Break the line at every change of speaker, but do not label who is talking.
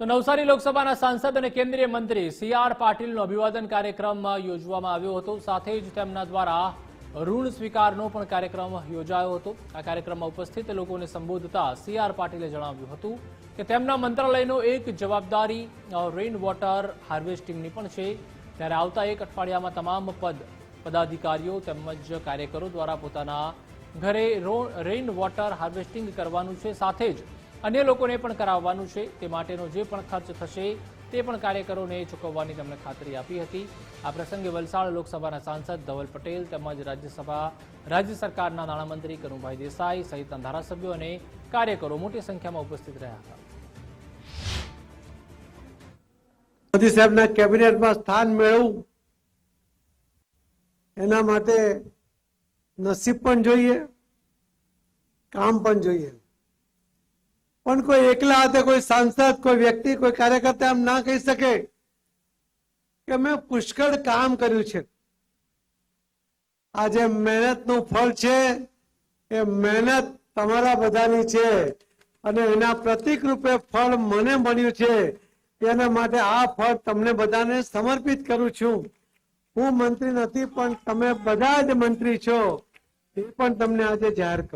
તો નવસારી લોકસભાના સાંસદ અને કેન્દ્રીય મંત્રી સી.આર. પાટીલનો અભિવાદન કાર્યક્રમ યોજવામાં આવ્યો હતો। સાથે જ તેમના દ્વારા ઋણ સ્વીકારનો પણ કાર્યક્રમ યોજાયો હતો। આ કાર્યક્રમમાં ઉપસ્થિત લોકોને સંબોધતા સી.આર. પાટીલે જણાવ્યું હતું કે તેમના મંત્રાલયનો એક જવાબદારી રેઇન વોટર હાર્વેસ્ટિંગની પણ છે। ત્યારે આવતા એક અઠવાડિયામાં તમામ પદાધિકારીઓ તેમજ કાર્યકરો દ્વારા પોતાના ઘરે રેઇન વોટર હાર્વેસ્ટિંગ કરવાનું છે, સાથે જ અન્ય લોકોને પણ કરાવવાનું છે। તે માટેનો જે પણ ખર્ચ થશે તે પણ કાર્યકરોને ચૂકવવાની તેમણે ખાતરી આપી હતી। આ પ્રસંગે વલસાડ લોકસભાના સાંસદ ધવલ પટેલ તેમજ રાજ્ય સરકારના નાણામંત્રી કનુભાઈ દેસાઈ સહિતના ધારાસભ્યો અને કાર્યકરો મોટી સંખ્યામાં ઉપસ્થિત રહ્યા હતા।
મોદી સાહેબના કેબિનેટમાં સ્થાન મેળવવું એના માટે નસીબ પણ જોઈએ, કામ પણ જોઈએ। પણ કોઈ એકલા હાથે કોઈ સાંસદ, કોઈ વ્યક્તિ, કોઈ કાર્યકર્તા એમ ના કહી શકે કે મેં પુષ્કળ કામ કર્યું છે। આજે મહેનતનું ફળ છે, એ મહેનત તમારા બધાની છે અને એના પ્રતિક રૂપે ફળ મને મળ્યું છે। એના માટે આ ફળ તમને બધાને સમર્પિત કરું છું। હું મંત્રી નથી, પણ તમે બધા જ મંત્રી છો, એ પણ તમને આજે જાહેર કરું।